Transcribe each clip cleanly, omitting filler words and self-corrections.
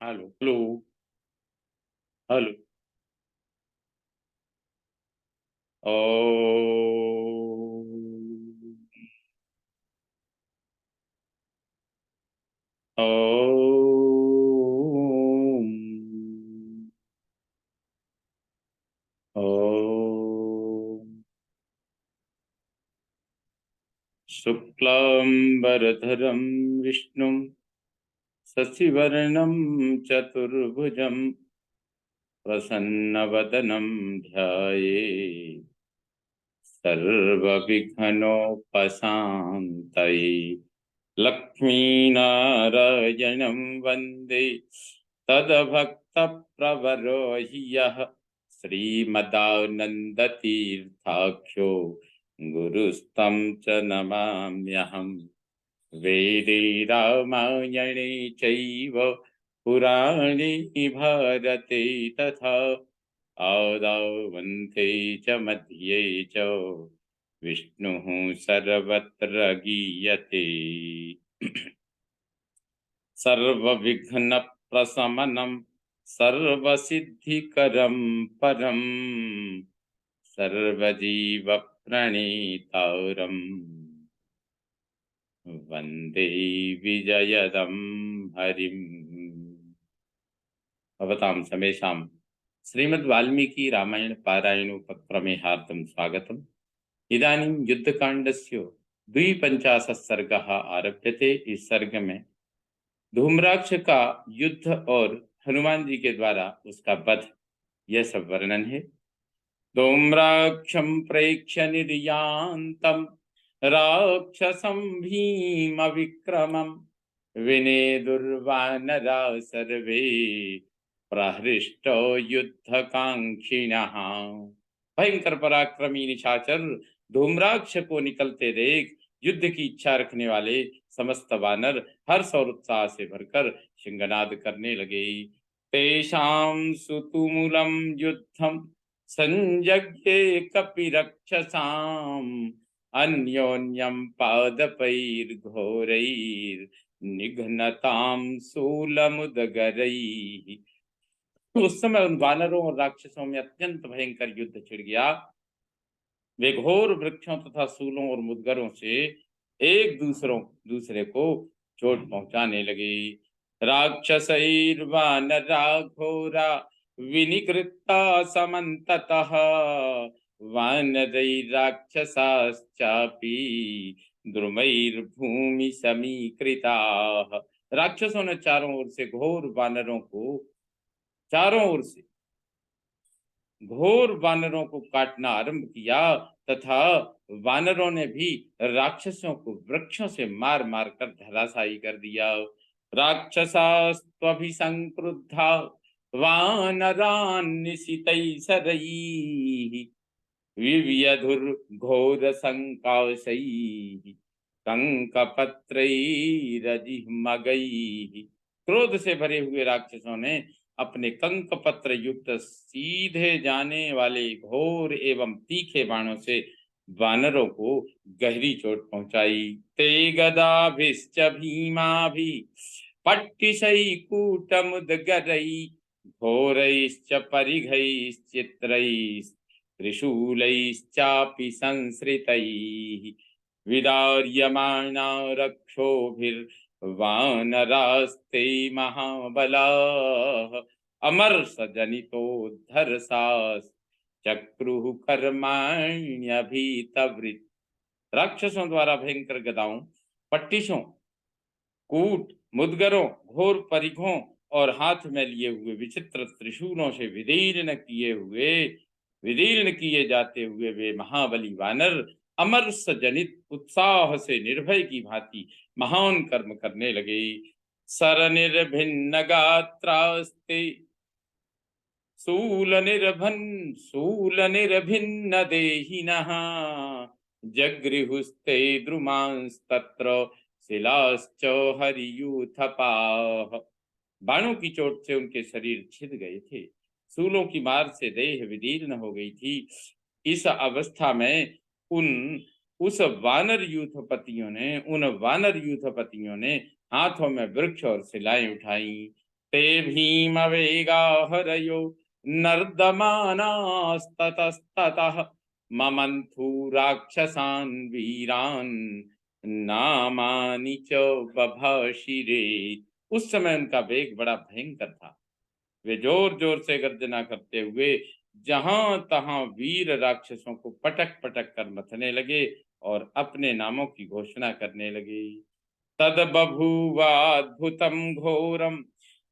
Hello, hello, hello. Om, Om, Om. शुक्लांबरधरं विष्णुं शशिवर्णं चतुर्भुजं प्रसन्नवदनं ध्यायेत् सर्वविघ्नोपशान्तये। लक्ष्मीनारायणं वन्दे तद्भक्तप्रवरो हि यः श्रीमदानन्दतीर्थाख्यो गुरुस्तं च नमाम्यहम्। वेदे रामायणे चैव पुराणे भारते तथा आदावन्ते च मध्ये च विष्णुः सर्वत्र गीयते। सर्वविघ्नप्रशमनं सर्वसिद्धिकरं परं सर्वजीवप्रणीतारं वन्दे विजयदं हरिम्। भवतां समेषां श्रीमद्वाल्मीकि रामायण पारायणोपक्रमे हार्दं स्वागतम्। इदानीं युद्धकाण्डस्य 52 सर्गः आरभ्यते। इस सर्ग में धूम्राक्ष का युद्ध और हनुमान जी के द्वारा उसका वध, यह सब वर्णन है। धूम्राक्षं प्रेक्ष्य निर्यान्तं राक्षसं भीम विक्रमं विनेदुर्वानरा सर्वे प्रहृष्टो युद्धकांक्षिणः। भयंकर पराक्रमी निशाचर धूम्राक्ष को निकलते देख युद्ध की इच्छा रखने वाले समस्त वानर हर्ष और उत्साह से भरकर सिंहनाद करने लगे। तेषां सुतुमुलं युद्धं संजज्ञे कपिरक्षसाम् अन्योन्यं पादपैर्घोरैर्निघ्नतां शूलमुदगरैः। उस समय उन वानरों और राक्षसों में अत्यंत भयंकर युद्ध छिड़ गया। वे घोर वृक्षों तथा शूलों और मुदगरों से एक दूसरे को चोट पहुंचाने लगे। राक्षसैर्वानरा घोरा विनिकृता समन्ततः वानरैर्राक्षसाश्चापि द्रुमैर्भूमि समीकृताः। राक्षसों ने चारों ओर से घोर वानरों को काटना आरंभ किया तथा वानरों ने भी राक्षसों को वृक्षों से मार मार कर धराशायी कर दिया। राक्षसास्त्वभिसंक्रुद्धा वानरान् निशितैः विव्यधुर्घोर संकाशैः कंकपत्रैरजिह्मगैः। क्रोध से भरे हुए राक्षसों ने अपने कंक पत्र युक्त सीधे जाने वाले घोर एवं तीखे बाणों से वानरों को गहरी चोट पहुंचाई। ते गदाभिश्च भीमाभि पट्टिशैकूटमुद्गरैः घोरैश्च परिघैश्चित्रैः त्रिशूलैश्चापि संसृतैः विदार्यमाणा रक्षोभिर्वानरास्ते महाबलाः अमर्षजनितोद्धरसाश्चक्रुः कर्माण्यभितवृत्। राक्षसों द्वारा भयंकर गदाओं, पट्टिशों, कूट, मुदगरों, घोर परिघों और हाथ में लिए हुए विचित्र त्रिशूलों से विदीर्ण किए जाते हुए वे महाबली वानर अमरस जनित उत्साह से निर्भय की भांति महान कर्म करने लगे। सरनिर्भिन्न गात्रास्ते शूल निर्भिन्न देहिनः जगृहुस्ते द्रुमांस्तत्र शिलाश्च हरियूथपाः। बाणों की चोट से उनके शरीर छिद गए थे, शूलों की मार से देह विदीर्ण हो गई थी। इस अवस्था में उन वानर यूथपतियों ने हाथों में वृक्ष और शिलाएं उठाई। ते भीमवेगा हरयो नर्दमानास्ततस्ततः ममन्थु राक्षसान् वीरान् नामानि च बभाषिरे। उस समय उनका वेग बड़ा भयंकर था। वे जोर जोर से गर्जना करते हुए जहां तहां वीर राक्षसों को पटक पटक कर मथने लगे और अपने नामों की घोषणा करने लगे। तद बभूवाद्भुतं घोरं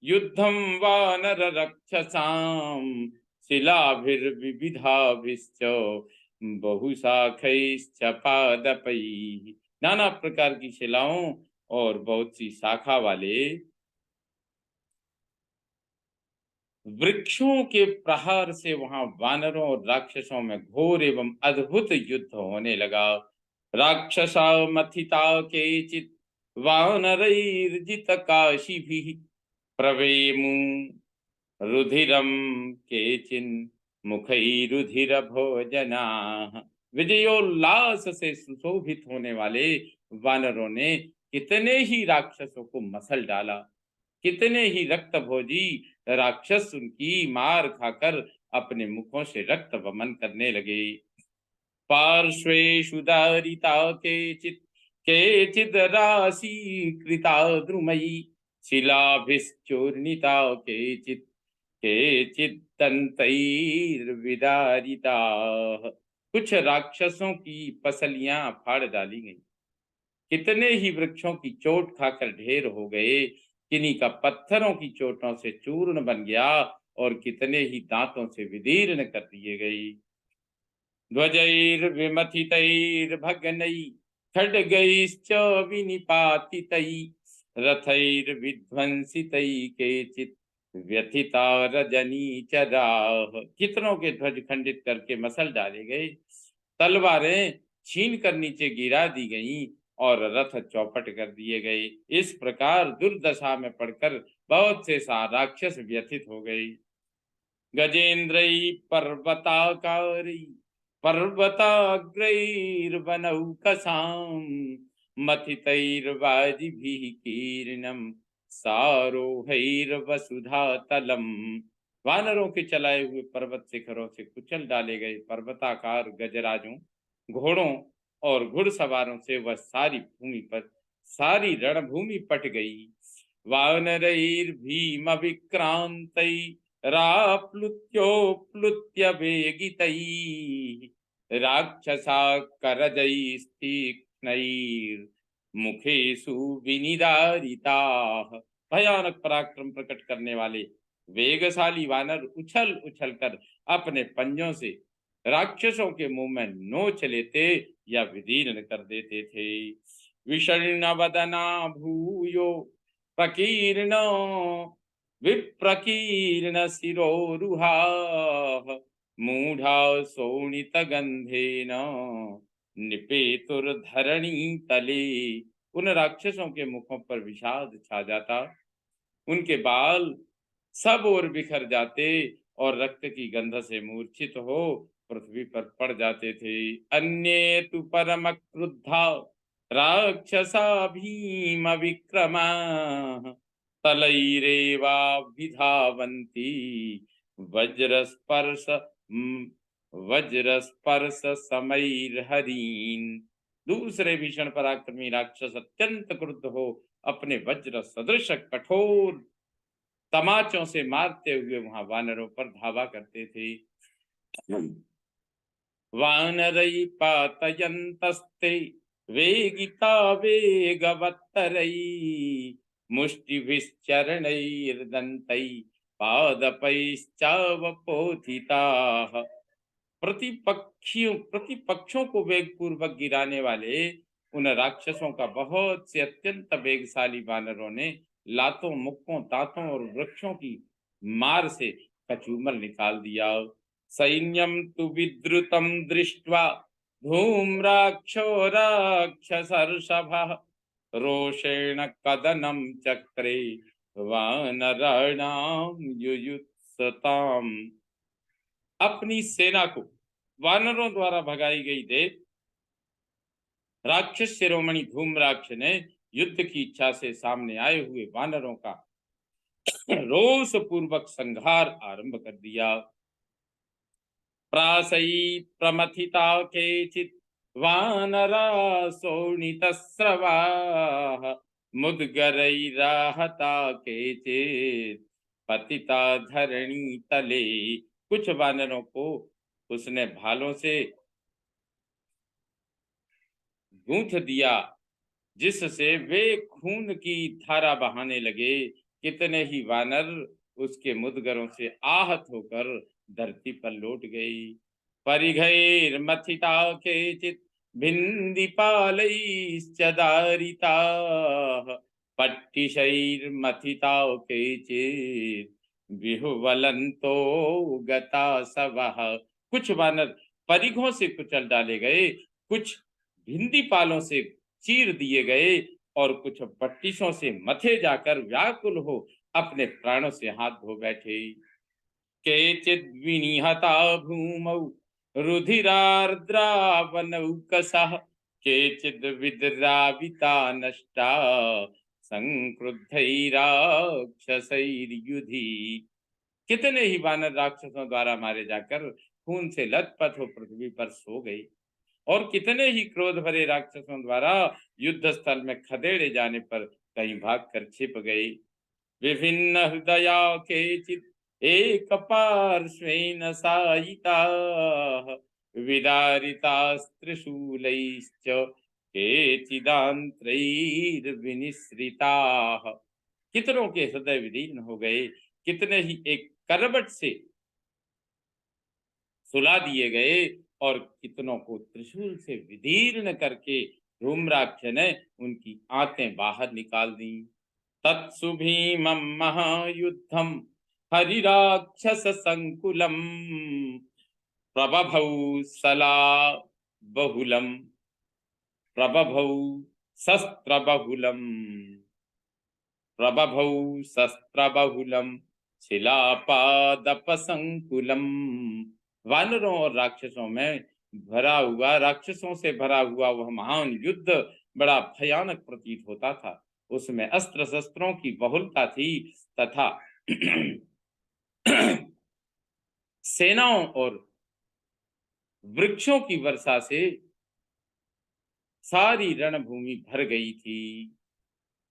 युद्धं वानर रक्षसां शिलाभिर्विविधाभिश्च बहुशाखैश्च पादपैः। नाना प्रकार की शिलाओं और बहुत सी शाखा वाले वृक्षों के प्रहार से वहां वानरों और राक्षसों में घोर एवं अद्भुत युद्ध होने लगा। राक्षसा मथिता केचित वानरैर्जित काशिभिः प्रवेमु रुधिरम केचिन मुखैरुधिर भोजनाः। विजयोल्लास से सुशोभित होने वाले वानरों ने कितने ही राक्षसों को मसल डाला। कितने ही रक्त भोजी राक्षस उनकी मार खाकर अपने मुखों से रक्त वमन करने लगे। पार्श्वेषु दारिता केचित् केचिद् राशीकृता द्रुमयि शिलाभिश्चूर्णिता केचित् केचित् दन्तैर्विदारिताः। कुछ राक्षसों की पसलियां फाड़ डाली गईं। कितने ही वृक्षों की चोट खाकर ढेर हो गए। किन्हीं का पत्थरों की चोटों से चूर्ण बन गया और कितने ही दांतों से विदीर्ण कर दिए गए। ध्वजैर्विमथितैर्भग्नै खड्गैश्च विनिपातितैः रथैर्विध्वंसितैः केचित् व्यथिता रजनीचराः। कितनों के ध्वज खंडित करके मसल डाले गए। तलवारें छीन कर नीचे गिरा दी गईं और रथ चौपट कर दिए गए। इस प्रकार दुर्दशा में पड़कर बहुत से राक्षस व्यथित हो गए। गजेन्द्रै पर्वताकारी पर्वताग्रैर्वनौकसां मथितैर्वाजिभिः कीर्णं सारोहैर्वसुधातलम्। वानरों के चलाए हुए पर्वत शिखरों से कुचल डाले गए पर्वताकार गजराजों, घोड़ों और घुड़सवारों से वह सारी रणभूमि पट गई। वानरैर्भीम विक्रांतै राप्लुत्योप्लुत्य वेगितैः राक्षसा करजैस्तीक्ष्णैर्मुखेषु विनिदारिताः। भयानक पराक्रम प्रकट करने वाले वेगशाली वानर उछल उछल कर अपने पंजों से राक्षसों के मुंह में नोच लेते या विदीर्ण कर देते थे। विषण्ण वदना भूयो प्रकीर्ण विप्रकीर्ण शिरोरुहाः मूढ़ा शोणितगंधेन निपेतुर्धरणी तले। उन राक्षसों के मुखों पर विषाद छा जाता। उनके बाल सब ओर बिखर जाते और रक्त की गंध से मूर्छित हो पृथ्वी पर पड़ जाते थे। अन्ये तु परम क्रुद्धा राक्षसा भीम विक्रमा तलैरेवाभिधावन्ति वज्रस्पर्श वज्रस्पर्श समैर्हरीन्। दूसरे भीषण पराक्रमी राक्षस अत्यंत क्रुद्ध हो अपने वज्र सदृश कठोर तमाचों से मारते हुए वहां वानरों पर धावा करते थे। वानरै पातयन्तस्ते वेगिता वेगवत्तरै मुष्टिभिश्चरणैर्दन्तै पादपैश्चावपोथिताः। प्रतिपक्षों को वेग पूर्वक गिराने वाले उन राक्षसों का बहुत से अत्यंत वेगशाली वानरों ने लातों, मुक्कों, दांतों और वृक्षों की मार से कचूमर निकाल दिया। सैन्यम तु विद्रुतम दृष्ट्वा धूम्राक्षो राक्षसर्षभः रोषेण कदनं चक्रे वानराणां युयुत्सताम्। अपनी सेना को वानरों द्वारा भगाई गई देख राक्षस शिरोमणि धूम्राक्ष ने युद्ध की इच्छा से सामने आए हुए वानरों का रोष पूर्वक संहार आरंभ कर दिया। प्रासई प्रमथिता केचित् वानरा शोणितस्रवाः मुद्गरैराहता केचित् पतिता धरणी तले। कुछ वानरों को उसने भालों से गूंथ दिया, जिससे वे खून की धारा बहाने लगे। कितने ही वानर उसके मुदगरों से आहत होकर धरती पर लौट गई। परिघैर मथिता केचित् भिन्दिपालैश्च दारिताः पट्टिशैर्मथिता केचित् विहुवलन्तो गता सवः। कुछ वानर परिघों से कुचल डाले गए, कुछ भिंदी पालों से चीर दिए गए और कुछ पट्टिशों से मथे जाकर व्याकुल हो अपने प्राणों से हाथ धो बैठे। केचिद् विनिहता भूमौ रुधिरार्द्रावनौकसः केचिद् विद्राविता नष्टा संक्रुद्धैराक्षसैर्युधि। कितने ही वानर राक्षसों द्वारा मारे जाकर खून से लथपथ हो पृथ्वी पर सो गए, और कितने ही क्रोध भरे राक्षसों द्वारा युद्ध स्थल में खदेड़े जाने पर कहीं भागकर छिप गए। विभिन्न हृदया केचित् एक पार्श्वेन सायिताः विदारितास्त्रिशूलैश्च केचिदान्त्रैर्विनिसृताः। कितनों के हृदय विदीर्ण हो गए, कितने ही एक करवट से सुला दिए गए और कितनों को त्रिशूल से विदीर्ण करके धूम्राक्ष ने उनकी आंतें बाहर निकाल दी। तत्सु भीमं महायुद्धम हरिराक्षस संकुलम प्रबभौ सला बहुलम प्रबभौ शस्त्र बहुलम प्रबभौ शस्त्र बहुलम शिलापादपसंकुलम। वानरों और राक्षसों में भरा हुआ, राक्षसों से भरा हुआ वह महान युद्ध बड़ा भयानक प्रतीत होता था। उसमें अस्त्र शस्त्रों की बहुलता थी तथा सेनाओं और वृक्षों की वर्षा से सारी रणभूमि भर गई थी।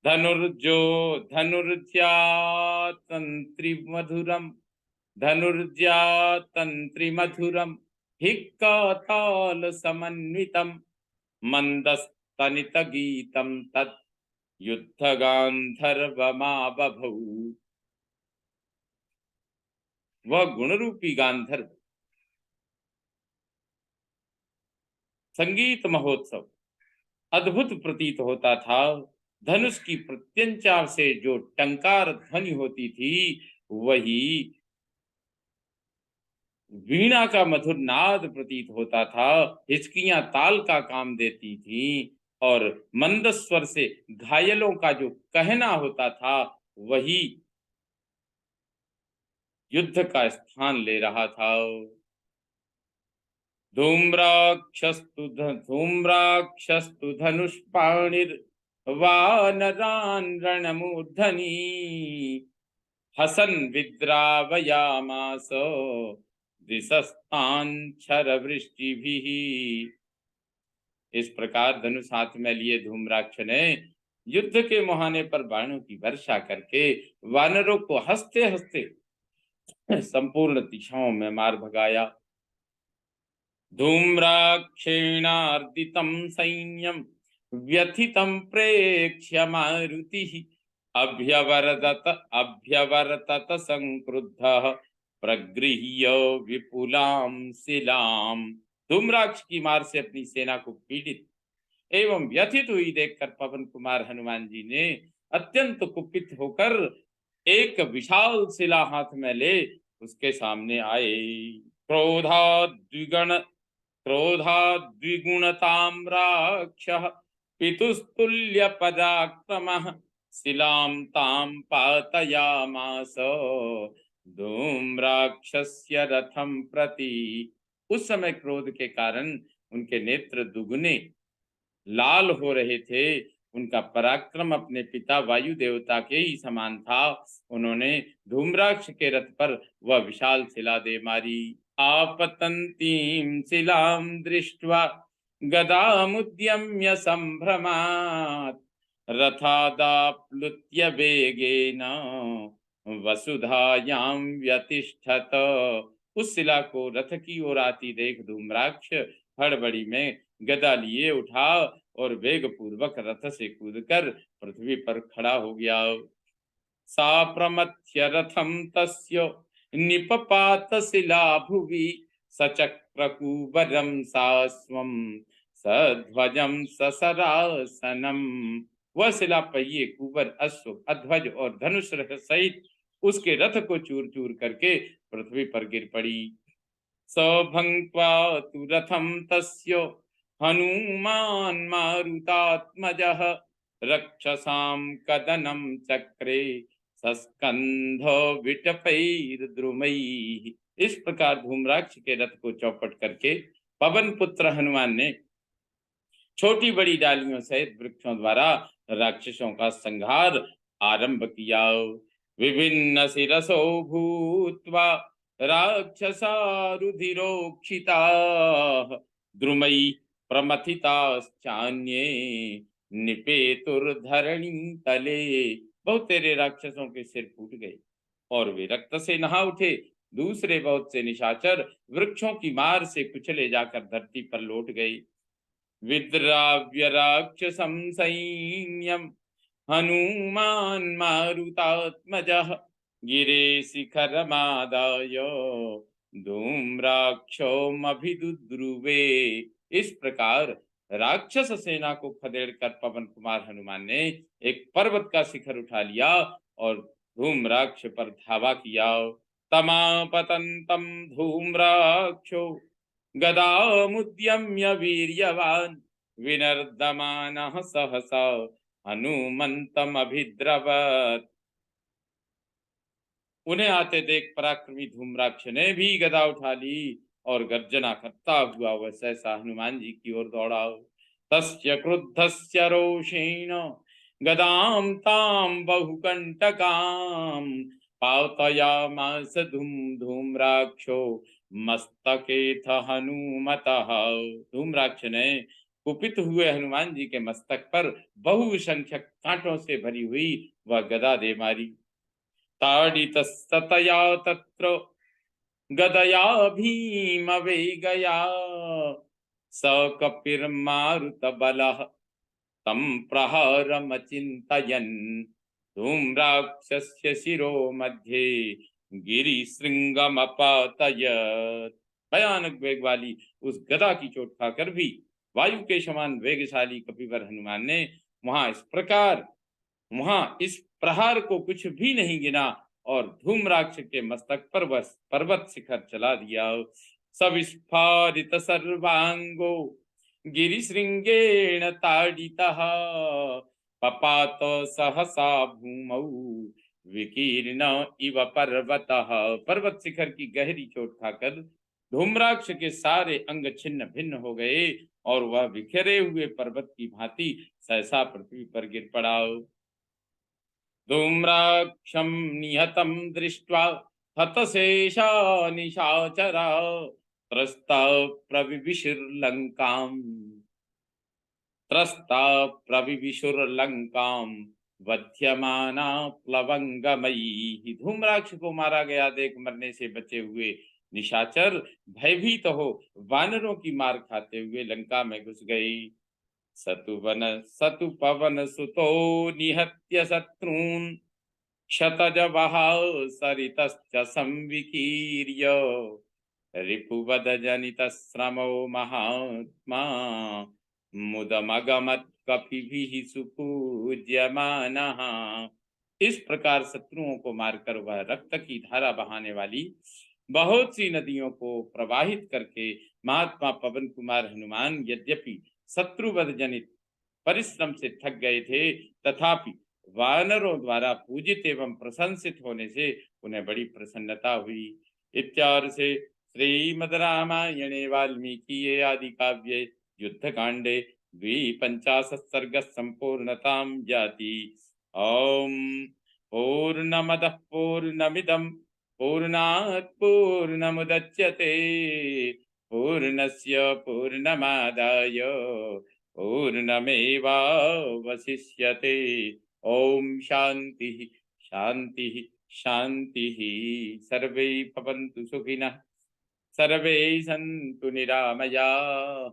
धनुर्जो धनुर्जातंत्री मधुरम धनुर्जातंत्री मधुरम हिक्काताल समन्वितम मंदस्तनित गीतम तत् युद्ध गांधर्वमाबभौ। वह गुणरूपी गांधर्व संगीत महोत्सव अद्भुत प्रतीत होता था। धनुष की प्रत्यंचा से जो टंकार ध्वनि होती थी, वही वीणा का मधुर नाद प्रतीत होता था। हिचकियां ताल का काम देती थी और मंद स्वर से घायलों का जो कहना होता था, वही युद्ध का स्थान ले रहा था। धूम्राक्षस्तु धनुष्पाणिर्वानरान् रणमूर्धनि हसन् विद्रावयामास दिशस्तान् क्षरवृष्टिभिः। इस प्रकार धनुष हाथ में लिए धूम्राक्ष ने युद्ध के मुहाने पर बाणों की वर्षा करके वानरों को हंसते हंसते संपूर्ण दिशाओं में मार भगाया। धूम्राक्षेणार्दितं सैन्यं व्यथितं प्रेक्ष्य मारुतिः अभ्यवर्तत संक्रुद्धः प्रगृह्य विपुलां शिलां। धूम्राक्ष की मार से अपनी सेना को पीड़ित एवं व्यथित हुई देखकर पवन कुमार हनुमान जी ने अत्यंत कुपित होकर एक विशाल शिला हाथ में ले उसके सामने आए। क्रोधाद्विगुणताम्राक्षः पितुस्तुल्य पराक्रमः शिलां तां पातयामास धूम्राक्षस्य रथं प्रति। उस समय क्रोध के कारण उनके नेत्र दुगुने लाल हो रहे थे उनका पराक्रम अपने पिता वायु देवता के ही समान था। उन्होंने धूम्राक्ष के रथ पर वह विशाल शिला दे मारी। आपतंतीं शिलां दृष्ट्वा गदामुद्यम्य संभ्रमात् रथादाप्लुत्य वेगेन वसुधायां व्यतिष्ठत। उस शिला को रथ की ओर आती देख धूम्राक्ष हड़बड़ी में गदा लिए उठा और वेग पूर्वक रथ से कूदकर पृथ्वी पर खड़ा हो गया। सा प्रमथ्य रथम तस्य निपपात शिला भुवि सचक्रकुबरं सास्वं सध्वजं ससरासनम। वह शिला पहिए, कुबर, अश्व, अध्वज और धनुष सहित उसके रथ को चूर चूर करके पृथ्वी पर गिर पड़ी। सभंक्त्वा तु रथं तस्य हनुमान् मारुतात्मजः रक्षसां कदनं चक्रे सस्कंध विटपैर्द्रुमैः। इस प्रकार धूम्राक्ष के रथ को चौपट करके पवन पुत्र हनुमान ने छोटी बड़ी डालियों सहित वृक्षों द्वारा राक्षसों का संहार आरंभ किया। विभिन्न शिरसो भूत्वा राक्षसा रुधिरोक्षिता द्रुमयि प्रमथिताश्चान्ये निपेतुर्धरणी तले। बहुत तेरे राक्षसों के सिर फूट गए और वे रक्त से नहा उठे। दूसरे बहुत से निशाचर वृक्षों की मार से कुचले जाकर धरती पर लौट गए। विद्राव्य राक्षसं सैन्यं हनुमान मारुतात्मजः गिरे शिखरमादाय धूम्राक्षोमभिदुद्रुवे। इस प्रकार राक्षस सेना को खदेड़कर पवन कुमार हनुमान ने एक पर्वत का शिखर उठा लिया और धूम्राक्ष पर धावा किया। तमापतंतम धूम्राक्षो गदामुद्यम्य वीर्यवान् विनर्दमानः सहसा हनुमन्तमभिद्रवत्। उन्हें आते देख पराक्रमी धूम्राक्ष ने भी गदा उठा ली और गर्जना करता हुआ वह सहसा हनुमान जी की ओर दौड़ा। तस्य क्रुद्धस्य रोषेण गदां तां बहुकंटकां पातयामास धूम्राक्षो मस्तकेथ हनुमतः। धूम्राक्ष ने कुपित हुए हनुमान जी के मस्तक पर बहुसंख्यक कांटों से भरी हुई वह गदा दे मारी। ताडितस्ततया तत्र गदया भीम वेगया स कपिर्मारुतबलः तं प्रहारमचिन्तयन् धूम्राक्षस्य शिरो मध्ये गिरिशृंगमपातयत्। भयानक वेग वाली उस गदा की चोट खाकर भी वायु के समान वेगशाली कपिवर हनुमान ने वहां इस प्रहार को कुछ भी नहीं गिना और धूम्राक्ष के मस्तक पर वह पर्वत शिखर चला दिया। सविस्फारित सर्वांगो गिरिशृंगेण ताडितः पपात सहसा भूमौ विकीर्ण इव पर्वतः। पर्वत शिखर की गहरी चोट खाकर धूम्राक्ष के सारे अंग छिन्न भिन्न हो गए और वह बिखरे हुए पर्वत की भांति सहसा पृथ्वी पर गिर पड़ा। धूम्राक्षं निहतं दृष्ट्वा हतशेषा निशाचरा त्रस्ता प्रविविशुर्लंकां वध्यमाना प्लवंगमयी। धूम्राक्ष को मारा गया देख मरने से बचे हुए निशाचर भयभीत हो वानरों की मार खाते हुए लंका में घुस गई। सतु पवन सुतो निहत्य शत्रून् क्षतजवः सरितश्च संविकीर्य रिपुवद जनित श्रमो महात्मा मुदमगमत् कपिभिः सुपूज्यमानः। इस प्रकार शत्रुओं को मारकर वह रक्त की धारा बहाने वाली बहुत सी नदियों को प्रवाहित करके महात्मा पवन कुमार हनुमान यद्यपि शत्रुवध जनित परिश्रम से थक गए थे तथापि वानरों द्वारा पूजित एवं प्रशंसित होने से उन्हें बड़ी प्रसन्नता हुई। इत्यादि से श्रीमद् रामायणे वाल्मीकि आदि काव्ये युद्ध कांडे द्विपञ्चाशत् सर्गः सम्पूर्णतां याति। ॐ पूर्णमदः पूर्णमिदं पूर्णात् पूर्णमुदच्यते पूर्णस्य पूर्णमादाय पूर्णमेवावशिष्यते। ॐ शान्तिः शान्तिः शान्तिः। सर्वे भवन्तु सुखिनः, सर्वे सन्तु निरामयाः,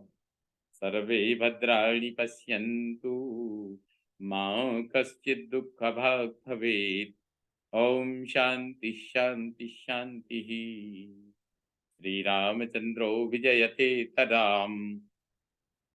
सर्वे भद्राणि पश्यन्तु, मा कश्चित् दुःखभाग् भवेत्। ॐ शान्तिः शान्तिः शान्तिः। श्रीरामचन्द्रो विजयते तदाम्